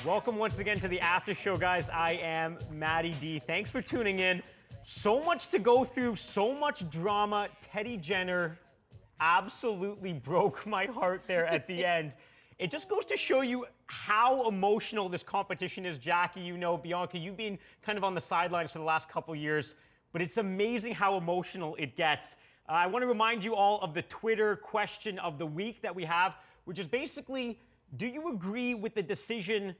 Welcome once again to the After Show, guys. I am Matty D. Thanks for tuning in. So much to go through, so much drama. Teddy Jenner absolutely broke my heart there at the end. It just goes to show you how emotional this competition is. Jackie, you know, Bianca, you've been kind of on the sidelines for the last couple years, but it's amazing how emotional it gets. I want to remind you all of the Twitter question of the week that we have, which is basically, do you agree with the decision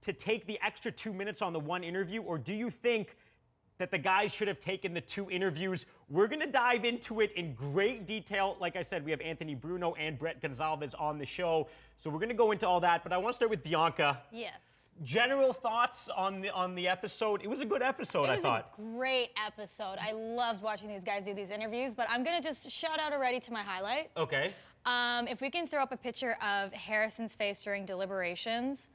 to take the extra 2 minutes on the one interview, or do you think that the guys should have taken the 2 interviews? We're going to dive into it in great detail. Like I said, we have Anthony Bruno and Brett Gonzalez on the show, so we're going to go into all that. But I want to start with Bianca. Yes. General thoughts on the episode? It was a good episode, I thought. It was a great episode. I loved watching these guys do these interviews, but I'm going to just shout out already to my highlight. Okay. If we can throw up a picture of Harrison's face during deliberations,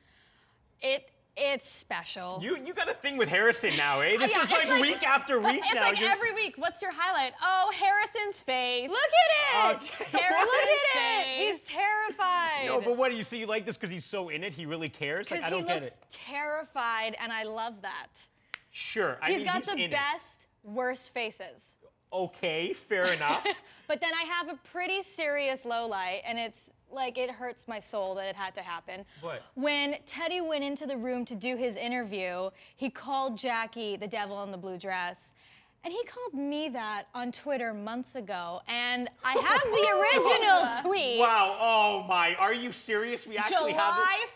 it's special. You got a thing with Harrison now, eh? This is like week after week it's now. It's like every week. What's your highlight? Oh, Harrison's face. Look at it! Okay. Harrison's face. He's terrified. No, but what do you see? You like this because he's so in it? He really cares? Like, I don't get it. Because he looks terrified, and I love that. Sure. He's got the best, worst faces. Okay, fair enough. But then I have a pretty serious low light, and it's like, it hurts my soul that it had to happen. What? When Teddy went into the room to do his interview, he called Jackie the devil in the blue dress. And he called me that on Twitter months ago. And I have the original tweet. Wow, oh my, are you serious? We actually have it? July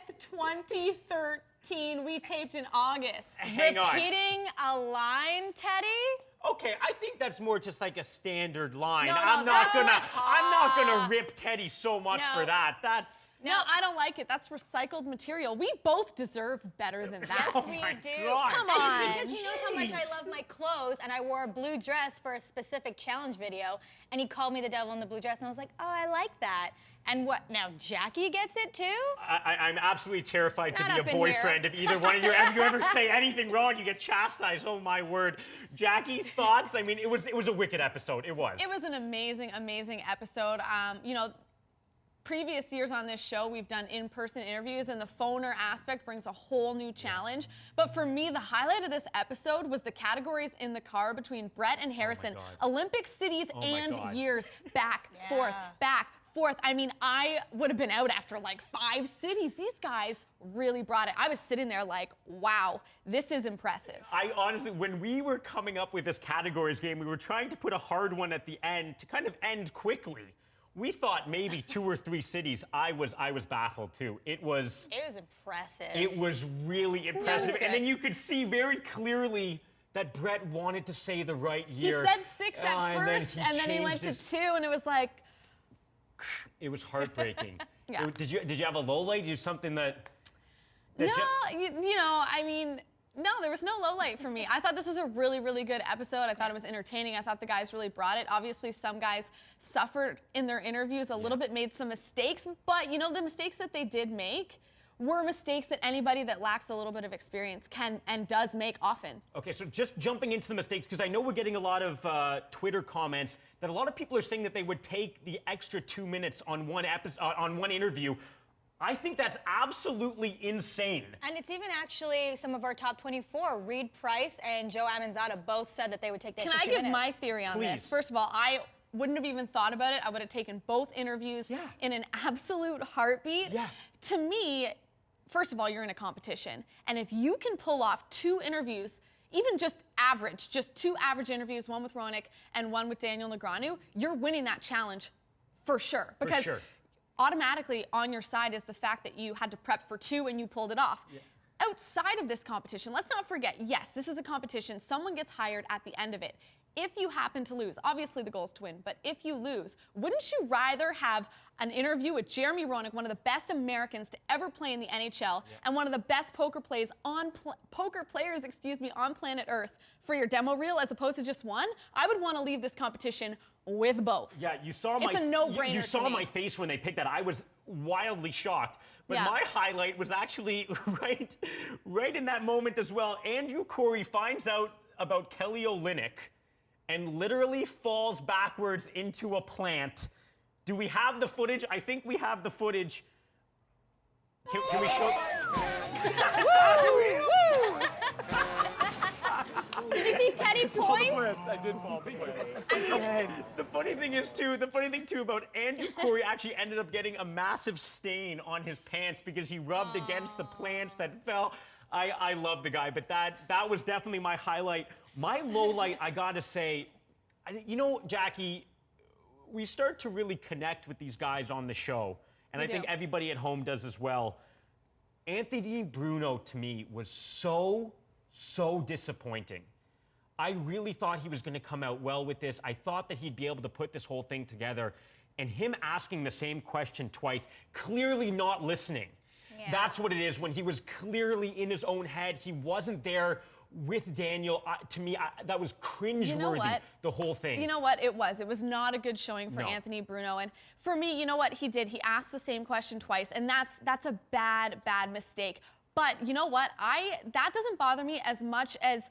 5th, 2013, we taped in August. Hang on. Repeating a line, Teddy? Okay, I think that's more just like a standard line. No, I'm not gonna that's rip Teddy so much for that. That's No, I don't like it. That's recycled material. We both deserve better than that. Oh We my do. God. Come on. Because he knows how much I Jeez. love my clothes, and I wore a blue dress for a specific challenge video, and he called me the devil in the blue dress, and I was like, oh, I like that. And what, now Jackie gets it too? I'm absolutely terrified to Not be up a in boyfriend here. if either one of you, if you ever say anything wrong, you get chastised. Oh my word. Jackie, thoughts? I mean, it was a wicked episode. It was. It was an amazing, amazing episode. You know, previous years on this show, we've done in-person interviews, and the phoner aspect brings a whole new challenge. But for me, the highlight of this episode was the categories in the car between Brett and Harrison. Olympic cities and years, back, forth, back, forth. I mean, I would have been out after like 5 cities. These guys really brought it. I was sitting there like, wow, this is impressive. I honestly, when we were coming up with this categories game, we were trying to put a hard one at the end to kind of end quickly. We thought maybe 2 or 3 cities. I was baffled too. It was impressive. It was really impressive. And then you could see very clearly that Brett wanted to say the right year. He said 6 at first, and then he went to 2, and it was like, it was heartbreaking. Yeah. Did you have a low light? Did you do something that no, you know, I mean, no, there was no low light for me. I thought this was a really, really good episode. I thought it was entertaining. I thought the guys really brought it. Obviously, some guys suffered in their interviews a little bit, made some mistakes, but you know, the mistakes that they did make were mistakes that anybody that lacks a little bit of experience can and does make often. Okay, so just jumping into the mistakes, because I know we're getting a lot of Twitter comments that a lot of people are saying that they would take the extra 2 minutes on one episode, on one interview. I think that's absolutely insane. And it's even actually some of our top 24. Reed Price and Joe Amanzada both said that they would take the extra 2 minutes. Can I give my theory on this? First of all, I wouldn't have even thought about it. I would have taken both interviews in an absolute heartbeat. To me, first of all, you're in a competition. And if you can pull off 2 interviews, even just average, just 2 average interviews, one with Ronick and one with Daniel Negreanu, you're winning that challenge for sure. Because automatically on your side is the fact that you had to prep for 2 and you pulled it off. Outside of this competition, let's not forget, yes, this is a competition. Someone gets hired at the end of it. If you happen to lose, obviously the goal is to win, but if you lose, wouldn't you rather have an interview with Jeremy Roenick, one of the best Americans to ever play in the NHL, and one of the best poker players on planet Earth for your demo reel as opposed to just one? I would want to leave this competition with both. Yeah, you saw it's a no-brainer. You saw my face when they picked that. I was wildly shocked. But my highlight was actually right in that moment as well. Andrew Corey finds out about Kelly Olynyk and literally falls backwards into a plant. Do we have the footage? I think we have the footage. Can we show? Did you see Teddy points? I did fall the plants. The funny thing too about Andrew Corey actually ended up getting a massive stain on his pants because he rubbed against the plants that fell. I love the guy, but that was definitely my highlight. My low light, I gotta say, you know, Jackie, we start to really connect with these guys on the show, and I think everybody at home does as well. Anthony Bruno, to me, was so disappointing. I really thought he was going to come out well with this. I thought that he'd be able to put this whole thing together. And him asking the same question twice, clearly not listening. Yeah. That's what it is, when he was clearly in his own head. He wasn't there with Daniel. To me, that was cringeworthy, you know what? The whole thing. You know what? It was not a good showing for Anthony Bruno. And for me, you know what he did? He asked the same question twice, and that's a bad mistake. But you know what? That doesn't bother me as much as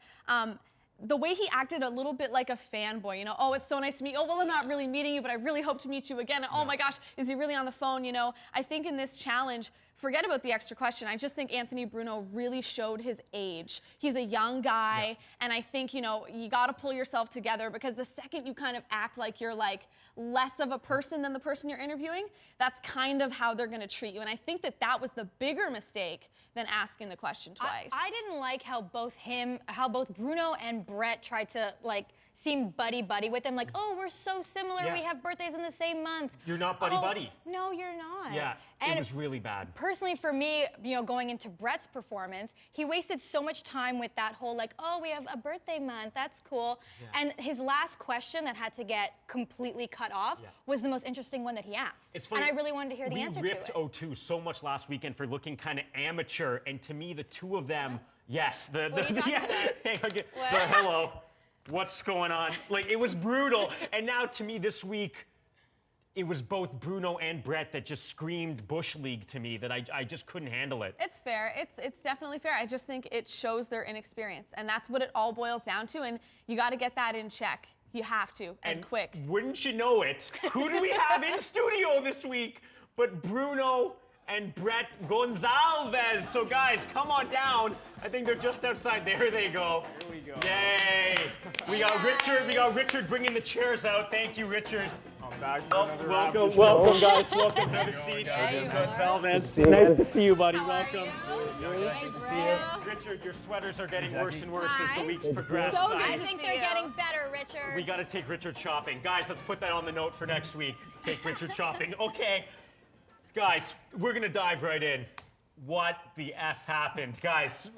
the way he acted a little bit like a fanboy, you know, oh, it's so nice to meet you. Oh, well, I'm not really meeting you, but I really hope to meet you again. Oh my gosh, is he really on the phone? You know, I think in this challenge, forget about the extra question. I just think Anthony Bruno really showed his age. He's a young guy, and I think, you know, you got to pull yourself together, because the second you kind of act like you're like less of a person than the person you're interviewing, that's kind of how they're going to treat you. And I think that was the bigger mistake than asking the question twice. I didn't like how both Bruno and Brett tried to like seem buddy-buddy with him, like, oh, we're so similar, we have birthdays in the same month. You're not buddy-buddy. No, you're not. Yeah, and it was really bad. Personally, for me, you know, going into Brett's performance, he wasted so much time with that whole like, oh, we have a birthday month, that's cool. Yeah. And his last question that had to get completely cut off was the most interesting one that he asked. It's funny, and I really wanted to hear the answer to it. We ripped O2 so much last weekend for looking kind of amateur, and to me, the two of them, yes, what are you talking about? Hello. What's going on? Like, it was brutal. And now, to me, this week, it was both Bruno and Brett that just screamed Bush League to me, that I just couldn't handle it. It's fair. It's definitely fair. I just think it shows their inexperience. And that's what it all boils down to. And you got to get that in check. You have to, and quick. Wouldn't you know it, who do we have in studio this week but Bruno and Brett Gonzalez? So guys, come on down. I think they're just outside. There they go. Here we go. Yay. We got Richard bringing the chairs out. Thank you, Richard. I'm back for another Welcome guys. Welcome. Have a seat. Gonzalez. Nice to see you, buddy. Welcome. Good to see you. Richard, your sweaters are getting worse and worse as the weeks progress. So I think they're getting better, Richard. We got to take Richard shopping. Guys, let's put that on the note for next week. Take Richard shopping. Okay. Guys, we're going to dive right in. What the F happened? Guys,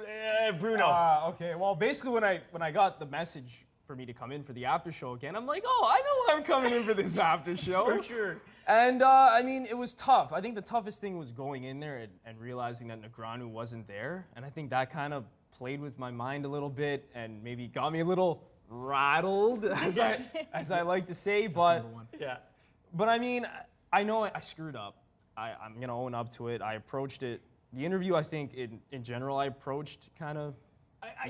Bruno. Okay, well, basically when I got the message for me to come in for the after show again, I'm like, oh, I know I'm coming in for this after show. For sure. And I mean, it was tough. I think the toughest thing was going in there and realizing that Negreanu wasn't there. And I think that kind of played with my mind a little bit and maybe got me a little rattled, as I like to say. But I mean, I know I screwed up. I'm going to own up to it. I approached it. The interview, I think, in general, I approached kind of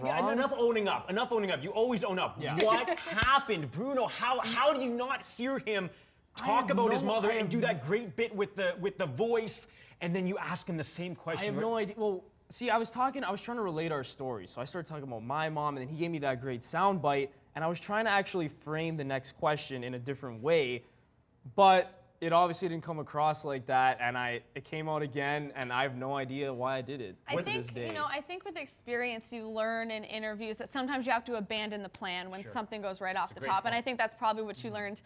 wrong. Enough owning up. Enough owning up. You always own up. Yeah. What happened? Bruno, how do you not hear him talk about his mother and do that great bit with the voice, and then you ask him the same question? I have no idea. Well, see, I was trying to relate our story. So I started talking about my mom, and then he gave me that great sound bite, and I was trying to actually frame the next question in a different way, but it obviously didn't come across like that, and it came out again, and I have no idea why I did it. I think with experience, you learn in interviews that sometimes you have to abandon the plan when something goes right off the top, and I think that's probably what you learned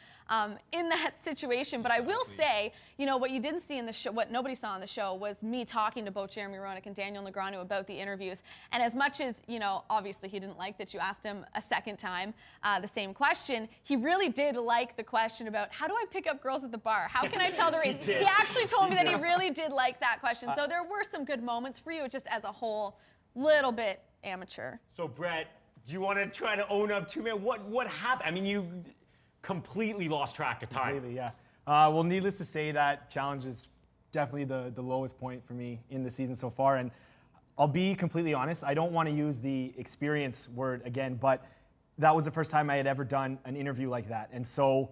in that situation. But I will say, you know, what you didn't see in the show, what nobody saw on the show, was me talking to both Jeremy Roenick and Daniel Negreanu about the interviews. And as much as, you know, obviously he didn't like that you asked him a second time the same question, he really did like the question about, how do I pick up girls at the bar? How can I tell the race? He actually told me that he really did like that question. So there were some good moments for you, just as a whole, little bit amateur. So Brett, do you want to try to own up to me? What happened? I mean, you completely lost track of time. Completely, yeah. Well, needless to say, that challenge is definitely the lowest point for me in the season so far. And I'll be completely honest, I don't want to use the experience word again, but that was the first time I had ever done an interview like that. And so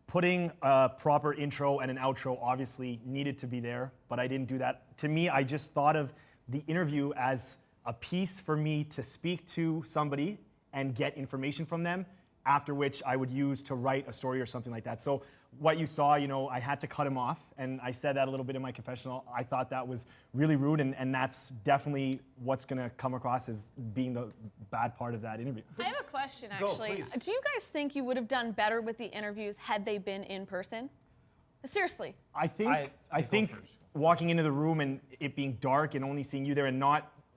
putting a proper intro and an outro obviously needed to be there, but I didn't do that. To me, I just thought of the interview as a piece for me to speak to somebody and get information from them, after which I would use to write a story or something like that. So what you saw, I had to cut him off, and I said that a little bit in my confessional. I thought that was really rude, and that's definitely what's gonna come across as being the bad part of that interview. I have a question, actually. please. Do you guys think you would have done better with the interviews had they been in person? Seriously. I think walking into the room and it being dark and only seeing you there and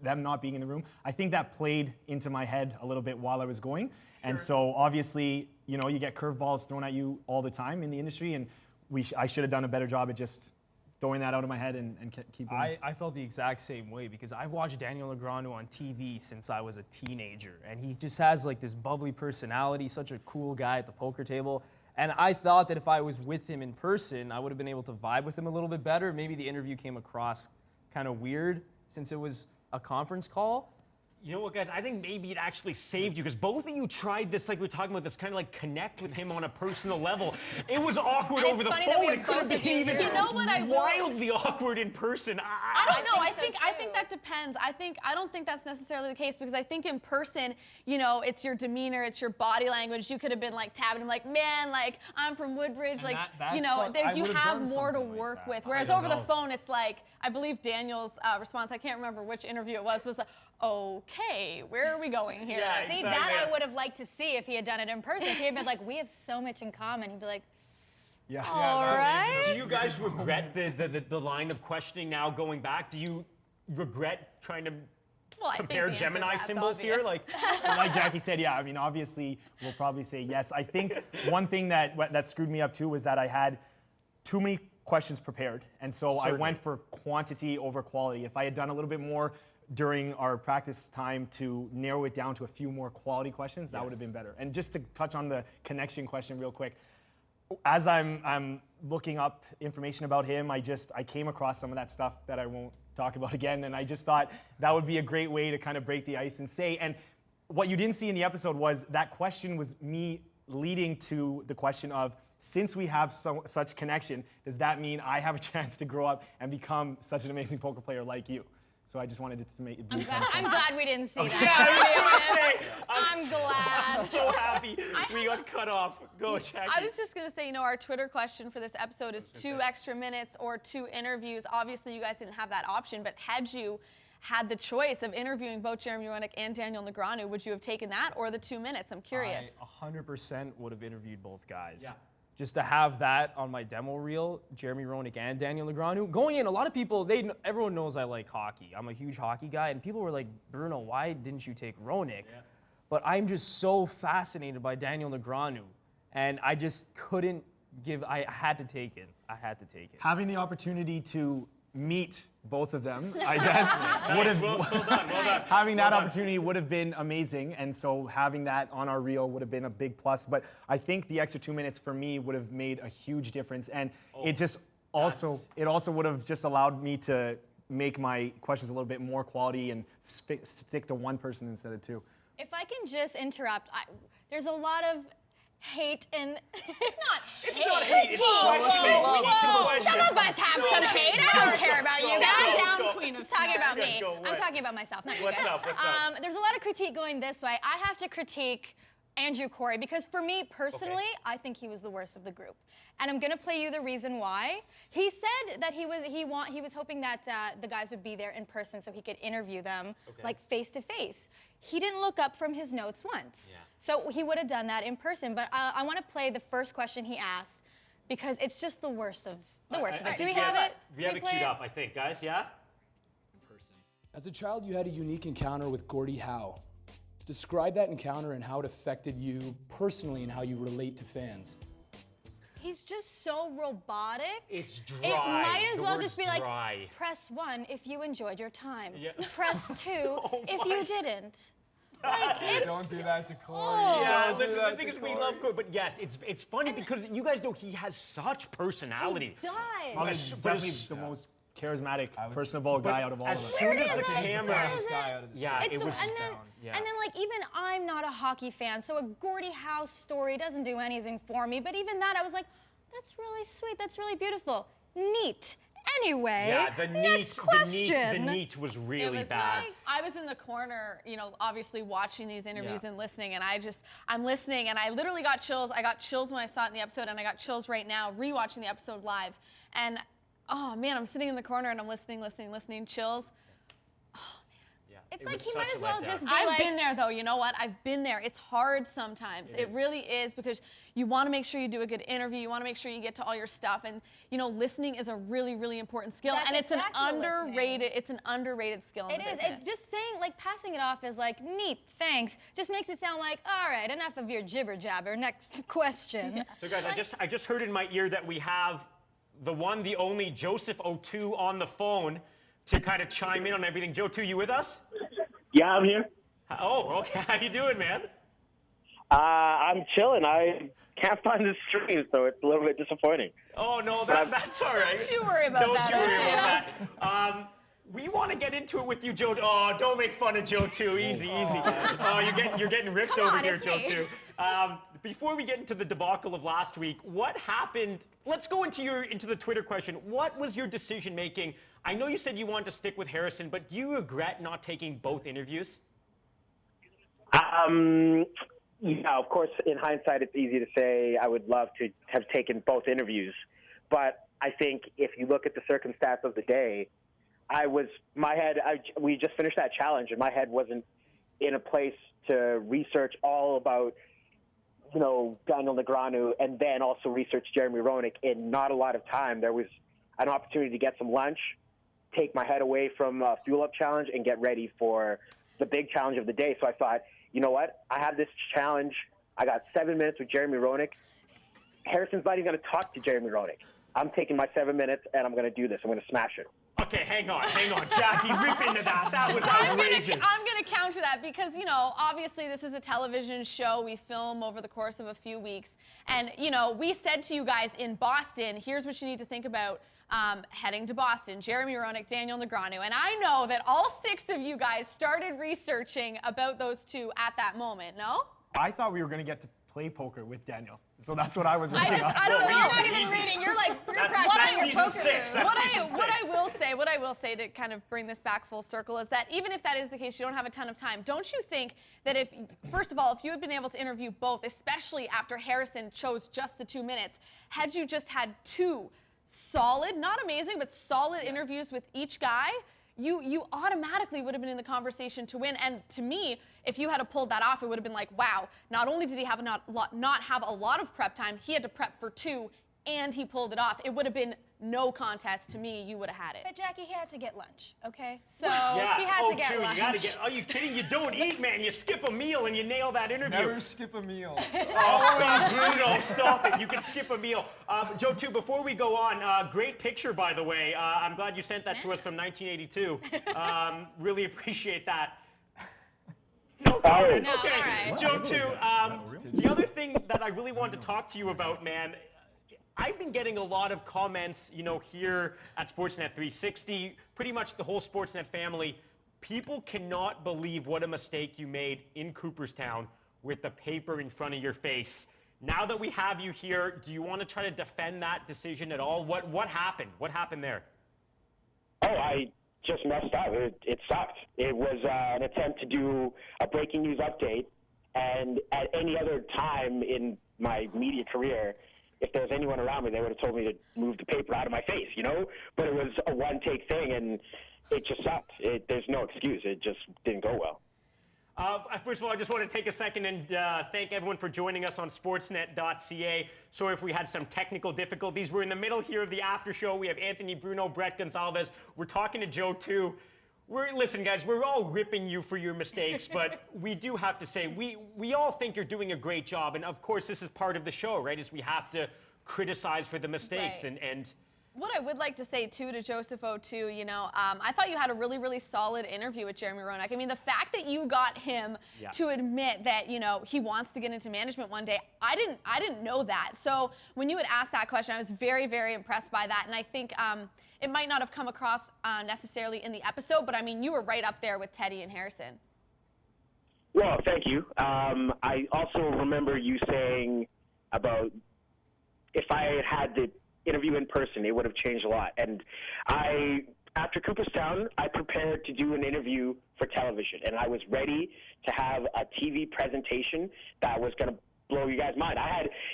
them not being in the room, I think that played into my head a little bit while I was going. And so obviously, you get curveballs thrown at you all the time in the industry, and I should have done a better job at just throwing that out of my head and keep going. I felt the exact same way because I've watched Daniel Negreanu on TV since I was a teenager, and he just has like this bubbly personality, such a cool guy at the poker table. And I thought that if I was with him in person, I would have been able to vibe with him a little bit better. Maybe the interview came across kind of weird since it was a conference call. You know what, guys? I think maybe it actually saved you because both of you tried this, like we were talking about, this kind of like connect with him on a personal level. It was awkward And over the it's funny that phone. we have It could have both of been you even here. You know what I will- wildly awkward in person. I don't know. I think too. that depends. I don't think that's necessarily the case because I think in person, it's your demeanor, it's your body language. You could have been like tapping him, like, man, like I'm from Woodbridge, like that you would've have done more to something like work that. with. I Whereas don't over the know. phone, it's like I believe Daniel's response. I can't remember which interview it was like, okay, where are we going here? Yeah, See, exactly. that I would have liked to see if he had done it in person. If he had been like, we have so much in common, he'd be like, Yeah. all right. Do you guys regret the line of questioning now going back? Do you regret trying to Well, I think compare the answer to Gemini that's symbols here? obvious. Like, Jackie said, yeah, I mean, obviously, we'll probably say yes. I think one thing that screwed me up too was that I had too many questions prepared. And so I went for quantity over quality. If I had done a little bit more during our practice time to narrow it down to a few more quality questions, that would have been better. And just to touch on the connection question real quick, as I'm looking up information about him, I came across some of that stuff that I won't talk about again, and I just thought that would be a great way to kind of break the ice and say, and what you didn't see in the episode was that question was me leading to the question of, since we have such connection, does that mean I have a chance to grow up and become such an amazing poker player like you? So I just wanted it to make it be I'm glad we didn't see that. yeah, I'm glad. I'm so happy we got cut off. Go, Jackie. I was just going to say, our Twitter question for this episode is 2 extra minutes or 2 interviews. Obviously, you guys didn't have that option, but had you had the choice of interviewing both Jeremy Roenick and Daniel Negreanu, would you have taken that or the 2 minutes? I'm curious. I 100% would have interviewed both guys. Yeah. Just to have that on my demo reel, Jeremy Roenick and Daniel Negreanu. Going in, a lot of people, everyone knows I like hockey. I'm a huge hockey guy, and people were like, Bruno, why didn't you take Roenick? Yeah. But I'm just so fascinated by Daniel Negreanu, and I just couldn't I had to take it. I had to take it. Having the opportunity to meet both of them, I guess, would have Well done. having that opportunity would have been amazing, and so having that on our reel would have been a big plus. But I think the extra 2 minutes for me would have made a huge difference, and it also would have just allowed me to make my questions a little bit more quality and stick to one person instead of 2. If I can just interrupt, there's a lot of hate and it's not hate. It's questioning. We need to question. Some of us have some hate. I don't care about you guys. Go. Queen of Talking about Good, me. go, I'm what? talking about myself, not you What's guys. up? There's a lot of critique going this way. I have to critique Andrew Corey because for me personally, I think he was the worst of the group. And I'm gonna play you the reason why. He said that he was hoping that the guys would be there in person so he could interview them like face to face. He didn't look up from his notes once. Yeah. So he would have done that in person. But I want to play the first question he asked because it's just the worst of it. Do we have it? We have it queued up, I think, guys. Yeah? As a child, you had a unique encounter with Gordie Howe. Describe that encounter and how it affected you personally and how you relate to fans. He's just so robotic. It's dry. It might as The well word's just be dry. like, press 1 if you enjoyed your time. Yeah. Press 2 if my- you didn't. Like, it's, Don't do that to Corey. Yeah, listen, the thing is we love Corey, but yes, it's funny because you guys know he has such personality. He does. Well, he's But definitely it's- the most charismatic, personable guy out of all of As us. soon as It the is, like, camera, is it? yeah, It's it so, was. and then like even I'm not a hockey fan, so a Gordie Howe story doesn't do anything for me. But even that, I was like, that's really sweet. That's really beautiful. Neat. Anyway, Yeah, the next question. the neat was It really was bad. like, I was in the corner, you know, obviously watching these interviews and listening, and I'm listening, and I literally got chills. I got chills when I saw it in the episode, and I got chills right now rewatching the episode live. And oh man, I'm sitting in the corner and I'm listening, chills. It's It like was he might such as a well letdown. just be I've been there though, you know what? I've been there. It's hard sometimes. It really is, because you want to make sure you do a good interview. You want to make sure you get to all your stuff, and you know, listening is a really, really important skill, That's and it's an exactly listening. underrated skill in It the is. business. Just saying, like, passing it off as like, neat, thanks, just makes it sound like, all right, enough of your jibber jabber. Next question. So guys, I just heard in my ear that we have the one, the only Joseph O'Toole on the phone to kind of chime in on everything. Joe, you with us? Yeah, I'm here. Oh, okay. How you doing, man? I'm chilling. I can't find the stream, so it's a little bit disappointing. Oh no, that's all right. Don't you worry about that. Don't you worry O'Toole. about that. We want to get into it with you, Joe. Oh, don't make fun of Joe too. Easy. Oh, you're getting ripped Come over on, here, it's Joe me. too. Before we get into the debacle of last week, what happened? Let's go into the Twitter question. What was your decision making? I know you said you wanted to stick with Harrison, but do you regret not taking both interviews? Yeah, of course, in hindsight, it's easy to say I would love to have taken both interviews. But I think if you look at the circumstance of the day, we just finished that challenge, and my head wasn't in a place to research all about, you know, Daniel Negreanu, and then also research Jeremy Roenick in not a lot of time. There was an opportunity to get some lunch, take my head away from Fuel Up Challenge, and get ready for the big challenge of the day. So I thought, you know what? I have this challenge. I got 7 minutes with Jeremy Roenick. Harrison's not even going to talk to Jeremy Roenick. I'm taking my 7 minutes, and I'm going to do this. I'm going to smash it. Okay, hang on. Jackie, rip into that. That was outrageous. I'm gonna counter that because, you know, obviously this is a television show. We film over the course of a few weeks. And, you know, we said to you guys in Boston, here's what you need to think about heading to Boston. Jeremy Roenick, Daniel Negreanu. And I know that all 6 of you guys started researching about those two at that moment, no? I thought we were going to get to play poker with Daniel. So that's what I was reading on. I don't know. You're not even reading. You're like, you're practicing your season poker 6. moves. That's What I will say to kind of bring this back full circle is that even if that is the case, you don't have a ton of time. Don't you think that if, first of all, if you had been able to interview both, especially after Harrison chose just the 2 minutes, had you just had 2 solid, not amazing, but solid interviews with each guy, you automatically would have been in the conversation to win. And to me, if you had pulled that off, it would have been like, wow, not only did he have not have a lot of prep time, he had to prep for 2, and he pulled it off. It would have been no contest to me. You would have had it. But Jackie, he had to get lunch, okay? So Yeah. he had to get O'Toole, lunch. you gotta get. Are you kidding? You don't eat, man. You skip a meal and you nail that interview. Never skip a meal. Oh, stop, Bruno, stop it. You can skip a meal. Joe, too, before we go on, great picture, by the way. I'm glad you sent that to us from 1982. Really appreciate that. No comment. No, Okay, all right. Joe, too. The other thing that I really wanted to talk to you about, man, I've been getting a lot of comments, you know, here at Sportsnet 360, pretty much the whole Sportsnet family. People cannot believe what a mistake you made in Cooperstown with the paper in front of your face. Now that we have you here, do you want to try to defend that decision at all? What happened? What happened there? Oh, I just messed up. It sucked. It was an attempt to do a breaking news update, and at any other time in my media career, if there was anyone around me, they would have told me to move the paper out of my face, you know? But it was a one-take thing, and it just sucked. There's no excuse. It just didn't go well. First of all, I just want to take a second and thank everyone for joining us on sportsnet.ca. Sorry if we had some technical difficulties. We're in the middle here of the after show. We have Anthony Bruno, Brett Gonzalez. We're talking to Joe, too. Listen, guys, we're all ripping you for your mistakes, but we do have to say, we all think you're doing a great job. And, of course, this is part of the show, right, is we have to criticize for the mistakes. Right. And What I would like to say, too, to Joseph O'Toole, you know, I thought you had a really, really solid interview with Jeremy Roenick. I mean, the fact that you got him to admit that, you know, he wants to get into management one day, I didn't know that. So when you had asked that question, I was very, very impressed by that. And I think it might not have come across necessarily in the episode, but, I mean, you were right up there with Teddy and Harrison. Well, thank you. I also remember you saying about if I had the interview in person, it would have changed a lot. And after Cooperstown, I prepared to do an interview for television, and I was ready to have a TV presentation that was going to blow you guys' mind.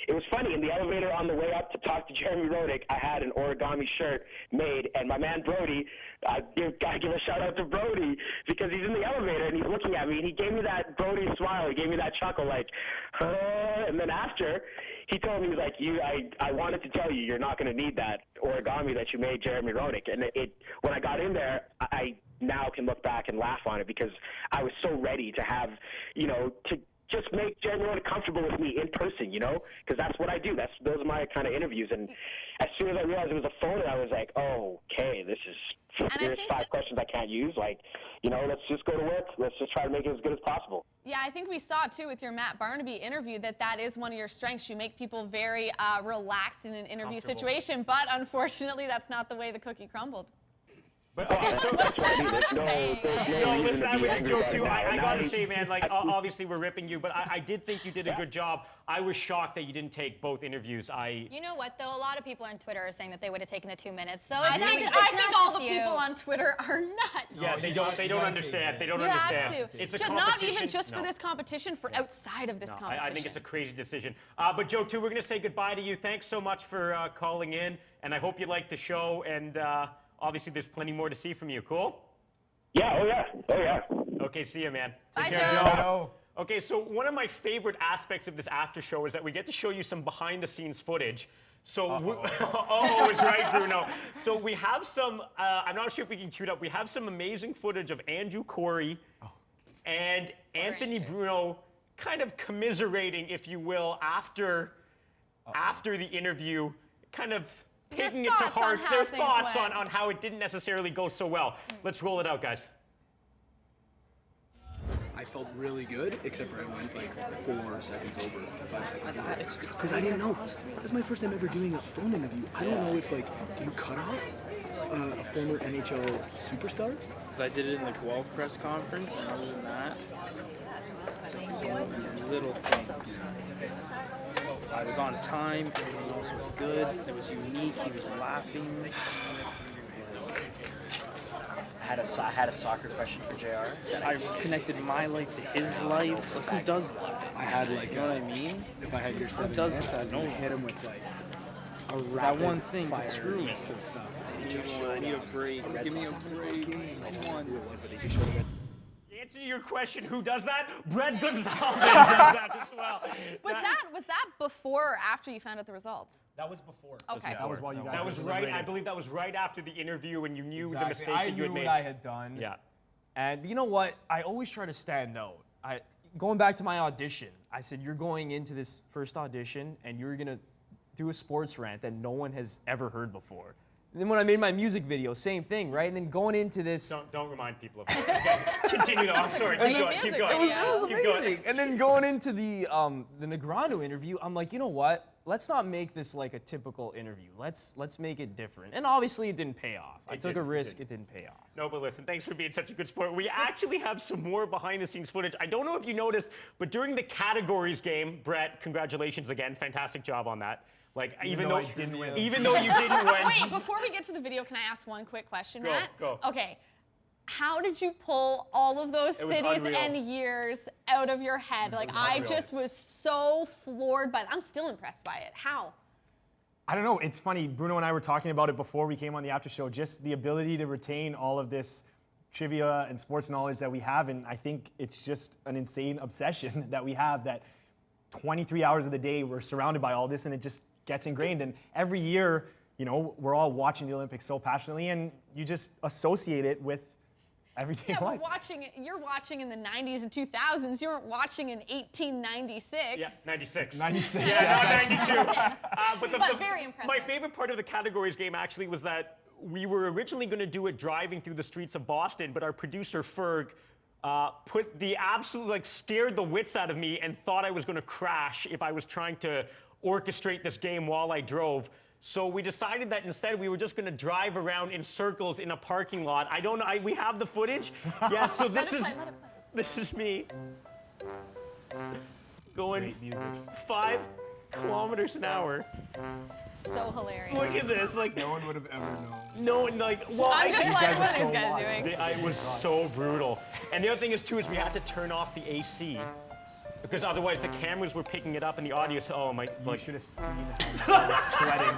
It was funny, in the elevator on the way up to talk to Jeremy Roenick, I had an origami shirt made, and my man Brody, I gotta give a shout out to Brody, because he's in the elevator and he's looking at me, and he gave me that Brody smile, he gave me that chuckle, like, and then after, he told me, he's like, I wanted to tell you, you're not going to need that origami that you made, Jeremy Roenick. And when I got in there, I now can look back and laugh on it, because I was so ready to have, to just make Jeremy Roenick comfortable with me in person, because that's what I do. Those are my kind of interviews. And as soon as I realized it was a phone, I was like, oh, okay, there's 5 questions I can't use. Like, let's just go to work. Let's just try to make it as good as possible. Yeah, I think we saw too with your Matt Barnaby interview that is one of your strengths. You make people very relaxed in an interview situation, but unfortunately, that's not the way the cookie crumbled. But That's what I mean. There's no reason listen, to I'm be with you, angry Joe, about too. it. I And gotta I- say, man, like, obviously we're ripping you, but I did think you did a good job. I was shocked that you didn't take both interviews. You know what, though? A lot of people on Twitter are saying that they would have taken the 2 minutes. So I think all the people on Twitter are nuts. Yeah, they don't understand. They don't You understand. have to. It's a Not competition. even just for No. this competition, for outside of this No, competition. I think it's a crazy decision. But Joe, too, we're going to say goodbye to you. Thanks so much for calling in, and I hope you liked the show. And obviously, there's plenty more to see from you. Cool? Yeah, oh yeah. Okay, see you, man. Bye, Take care, Joe. Joe. Okay, so one of my favorite aspects of this after show is that we get to show you some behind-the-scenes footage. So, it's right, Bruno. So we have some, I'm not sure if we can cue it up, we have some amazing footage of Andrew Corey and Anthony Bruno kind of commiserating, if you will, after the interview, kind of taking it to thoughts on heart, how their things thoughts went. on how it didn't necessarily go so well. Let's roll it out, guys. I felt really good, except for I went like 4 seconds over, 5 seconds over. It's because I didn't know. This is my first time ever doing a phone interview. I don't know if, like, do you cut off a former NHL superstar? I did it in the Guelph press conference, and other than that, it's like these little things. I was on time, everything else was good, it was unique, he was laughing. I had a soccer question for JR. I connected my life to his life. Like, who does that? I had like, You know what I mean? if I had your 7 does minutes, that? I'd No one. hit him with like a That rapid one thing fire could screw me. list of stuff. I need a break. Give me a break. Someone. The answer to your question, who does that? Brett Gonzalez does that as well. Was that before or after you found out the results? That was before. Okay. That was while you guys That were was right. I deliberating. belied that was right after the interview when you knew the Exactly. mistake I that you had knew made. what I had done. Yeah. And you know what? I always try to stand out. Going back to my audition, I said, you're going into this first audition and you're going to do a sports rant that no one has ever heard before. And then when I made my music video, same thing, right? And then going into this... Don't remind people of that. Okay. Continue. I'm sorry. Keep going. Keep going. It was Keep going. amazing. And then going into the Negreanu interview, I'm like, you know what? Let's not make this like a typical interview. Let's make it different. And obviously it didn't pay off. I took a risk. It didn't pay off. No, but listen, thanks for being such a good sport. We actually have some more behind-the-scenes footage. I don't know if you noticed, but during the categories game, Brett, congratulations again. Fantastic job on that. Like, even though you didn't win. Wait, before we get to the video, can I ask one quick question, Matt? Go. Okay. How did you pull all of those was cities unreal. and years out of your head? Like, I just was so floored by that. I'm still impressed by it. How? I don't know. It's funny. Bruno and I were talking about it before we came on the after show. Just the ability to retain all of this trivia and sports knowledge that we have, and I think it's just an insane obsession that we have. That 23 hours of the day we're surrounded by all this, and it just gets ingrained. And every year, we're all watching the Olympics so passionately, and you just associate it with everyday life. But you're watching in the 90s and 2000s. You weren't watching in 1896. Yeah, 96. 96. Yeah, not 92. But very impressive. My favorite part of the categories game actually was that we were originally going to do it driving through the streets of Boston, but our producer Ferg put the absolute, scared the wits out of me and thought I was going to crash if I was trying to orchestrate this game while I drove. So we decided that instead we were just going to drive around in circles in a parking lot. I don't know. We have the footage. Yeah. So this is me going Great music. 5, kilometers an hour. So hilarious. Look at this, like No one would have ever known. no, like well, I'm just like, guys are what are so these guys lost. doing? I was so brutal. And the other thing is too is we had to turn off the AC because otherwise the cameras were picking it up and the audio. So oh my, You like should have seen how I was sweating.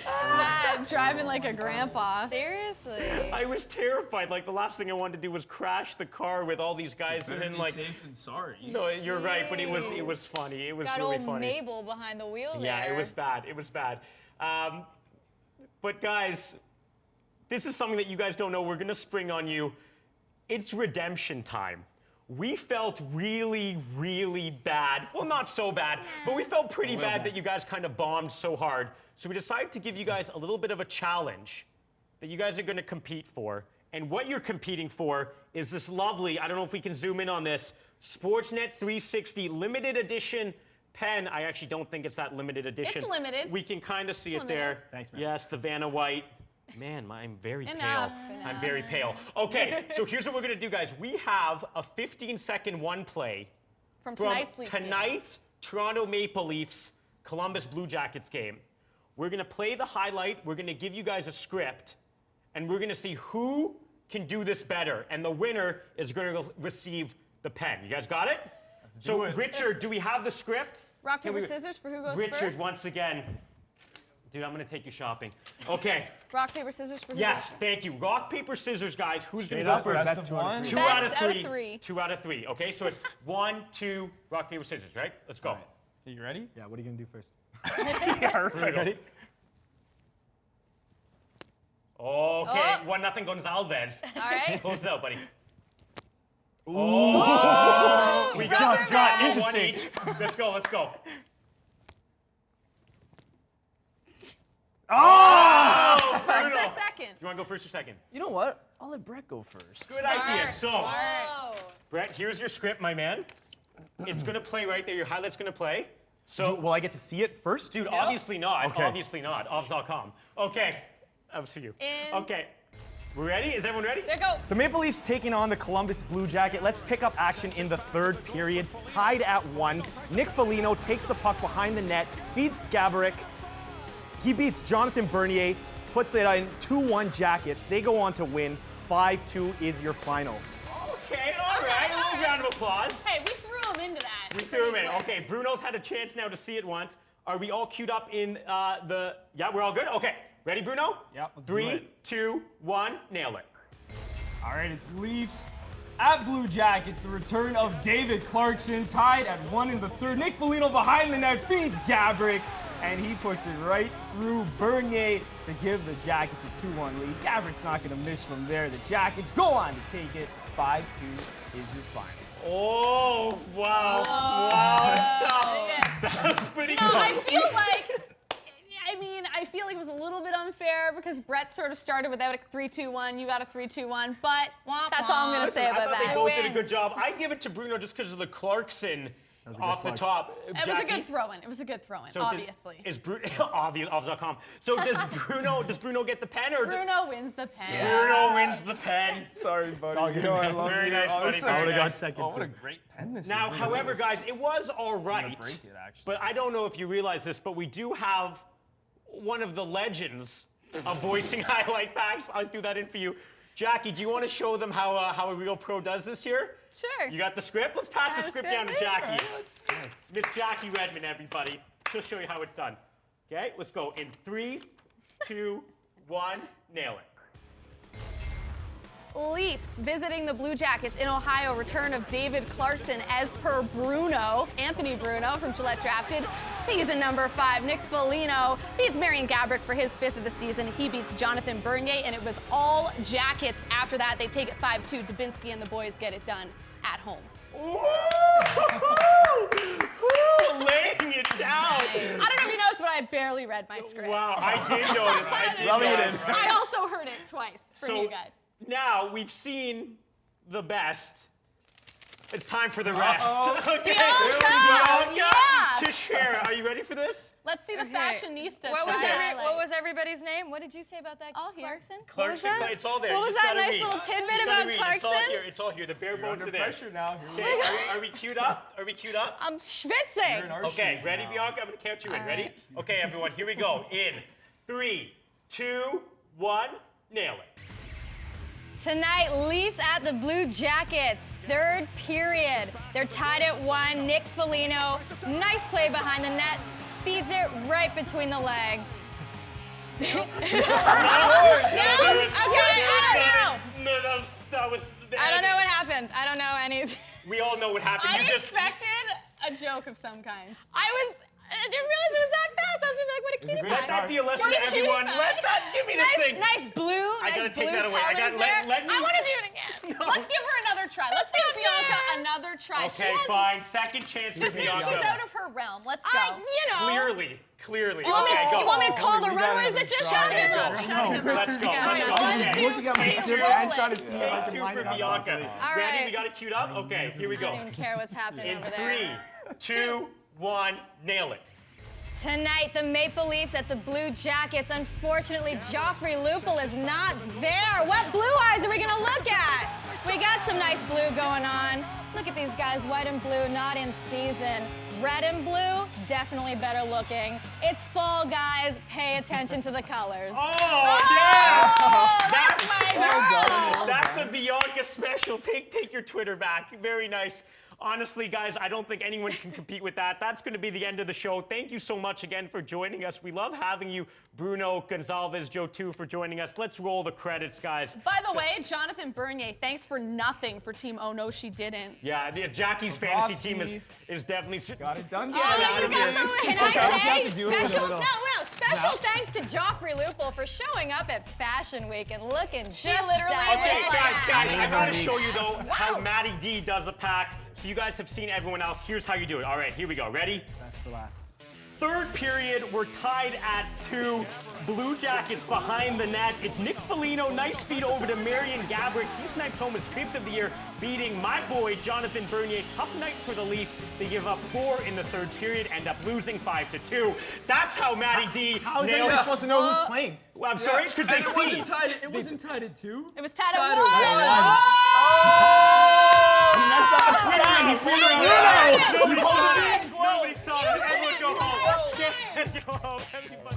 Matt, driving like a grandpa. Seriously. I was terrified. Like the last thing I wanted to do was crash the car with all these guys and then like. safe than sorry. No, you're right, but it was funny. It was Got really old funny. Mabel behind the wheel Yeah, there. it was bad. It was bad. But guys, this is something that you guys don't know. We're gonna spring on you. It's redemption time. We felt really, really bad. Well, not so bad, but we felt pretty bad that you guys kind of bombed so hard. So we decided to give you guys a little bit of a challenge that you guys are gonna compete for. And what you're competing for is this lovely, I don't know if we can zoom in on this, Sportsnet 360 limited edition pen. I actually don't think it's that limited edition. It's limited. We can kind of see it limited. there. Thanks, man. Yes, the Vanna White. Man, I'm very Enough, pale. I'm very pale. Okay, so here's what we're gonna do, guys. We have a 15-second one play From from tonight's Leaf game. tonight's Toronto Maple Leafs Columbus Blue Jackets game. We're gonna play the highlight. We're gonna give you guys a script, and we're gonna see who can do this better. And the winner is gonna receive the pen. You guys got it? So, Richard, do we have the script? Rock, Can paper, we- scissors for who goes Richard, first? once again. Dude, I'm gonna take you shopping. Okay. Rock, paper, scissors for who Yes, goes first? thank you. Rock, paper, scissors, guys. Who's Straight gonna up go or first? best two out of one? three? Two out of Best out of three. three. 2 out of 3. Okay, so it's 1, 2, rock, paper, scissors, right? Let's go. All right. Are you ready? Yeah, what are you gonna do first? Ready? Okay, Oh. 1-0 Gonzalez. All right. Close it out, buddy. Oh! We Just got one interesting. each. Let's go, let's go. Oh! First Bruno. or second? You want to go first or second? You know what? I'll let Brett go first. Good idea. So, Oh. Brett, here's your script, my man. It's gonna play right there. Your highlight's gonna play. So, Will I get to see it first? dude, obviously not. Okay. Obviously not. Offs.com. Okay. That was for you. In. Okay. We ready? Is everyone ready? There go. The Maple Leafs taking on the Columbus Blue Jacket. Let's pick up action in the third period. Tied at 1. Nick Foligno takes the puck behind the net, feeds Gaborik. He beats Jonathan Bernier, puts it in 2-1 Jackets. They go on to win. 5-2 is your final. Okay, all right. A little round of applause. Hey, we threw him into that. We threw him in. Okay, Bruno's had a chance now to see it once. Are we all queued up in the... Yeah, we're all good? Okay. Ready, Bruno? Yep, let's do 3, it. 2, 1, nail it. All right, it's Leafs at Blue Jackets. The return of David Clarkson, tied at 1 in the third. Nick Foligno behind the net feeds Gaborik, and he puts it right through Bernier to give the Jackets a 2-1 lead. Gaborik's not going to miss from there. The Jackets go on to take it. 5-2 is your final. Oh, wow. Wow, that's tough. That was pretty You know, good. I feel like it was a little bit unfair because Brett sort of started without a 3-2-1. You got a 3-2-1, but that's all I'm going to say I about thought they that. both did a good Wins. job. I give it to Bruno just because of the Clarkson was a good off the plug. top. It was a good throw-in. It was a good throw-in, So obviously. Is Bruno Obvious.com. So does Bruno get the pen or Bruno wins the pen. Bruno wins the pen? Sorry, buddy. all good, You know I man. love Very you. nice, Oh, buddy. this is Very such a- I would've gone nice. second, Oh, what a too. great pen this Now, is. however, guys, it was all right. break it, actually. But I don't know if you realize this, but we do have one of the legends of voicing highlight packs. I threw that in for you. Jackie, do you want to show them how a real pro does this here? Sure. You got the script? Let's pass the the script script. down to Jackie. Yes. Miss Jackie Redmond, everybody. She'll show you how it's done. Okay, let's go. In 3, 2, 1, nail it. Leafs visiting the Blue Jackets in Ohio. Return of David Clarkson as per Bruno. Anthony Bruno from Gillette Drafted. Season number 5. Nick Foligno beats Marian Gaborik for his 5th of the season. He beats Jonathan Bernier, and it was all Jackets. After that, they take it 5-2. Dubinsky and the boys get it done at home. Ooh, laying it down. I don't know if you noticed, but I barely read my script. Wow, I did notice. I did Rubbing it notice. in. I also heard it twice from So you guys. now we've seen the best. It's time for the rest. Okay. Bianca! Yeah! Tishera, are you ready for this? Let's see the fashionista. What was, try. what was everybody's name? What did you say about that? All here. Clarkson? Clarkson, What was that? it's all there. What You was just that gotta nice read. little tidbit Just gotta about read. Clarkson? It's all here. The bare bones are there. Pressure now. Okay, are we queued up? Are we queued up? I'm schwitzing. Okay, ready, Bianca? I'm gonna count you in. Ready? Okay, everyone, here we go. In 3, 2, 1, nail it. Tonight, Leafs at the Blue Jackets. Third period. They're tied at 1. Nick Foligno, nice play behind the net. Feeds it right between the legs. No? Okay, I don't know. No, that was. I don't know what happened. I don't know any. We all know what happened. I You just. expected a joke of some kind. I didn't realize it was that fast. I was like, what a cutie pie. Let that be a lesson to everyone. Let that. Give me the thing. Nice blue. I gotta take that away. I let me. I want to do it again. No. Let's give her another try. Let's give Bianca another try. Okay, fine. Second chance for Listen, Bianca. she's out of her realm. Let's go. Clearly. You want me to call the runaways that just Shut him happened? up. Shut him up. Let's go. Okay, Let's go. one, Okay. two, Looking at my three, stick roll and it. trying to see if I Take can 2 line for it up. Bianca. All Ready? right. We got it queued up? Okay, here we I go. don't even care what's happening In over there. 3, 2, 1, nail it. Tonight, the Maple Leafs at the Blue Jackets. Unfortunately, Joffrey Lupul is not there. What blue eyes are we gonna look at? We got some nice blue going on. Look at these guys, white and blue, not in season. Red and blue, definitely better looking. It's fall, guys. Pay attention to the colors. Oh, yeah! That's my girl. That's a Bianca special. Take your Twitter back. Very nice. Honestly, guys, I don't think anyone can compete with that. That's going to be the end of the show. Thank you so much again for joining us. We love having you, Bruno, Gonzalez, Joe, too, for joining us. Let's roll the credits, guys. By the way, Jonathan Bernier, thanks for nothing for Team Oh No, She Didn't. Yeah, Jackie's fantasy team is definitely Got it done. Can I say special Snap. thanks to Joffrey Lupul for showing up at Fashion Week and looking She just literally Okay, was guys, I gotta Maddie. show you though how Maddie D does a pack. So you guys have seen everyone else. Here's how you do it. All right, here we go. Ready? Best for last. Third period, we're tied at 2. Blue Jackets behind the net. It's Nick Foligno, nice feed over to Marian Gaborik. He snipes home his 5th of the year, beating my boy Jonathan Bernier. Tough night for the Leafs. They give up 4 in the third period, end up losing 5-2. That's how Matty D How is nailed anyone it. supposed to know who's playing? Well, I'm sorry, because they see. It wasn't tied at 2. It was tied at Tied 1. at 1. He messed up the stat. He pulled it out. Nobody saw it. Nobody saw it. Everyone go home. Go home, everybody.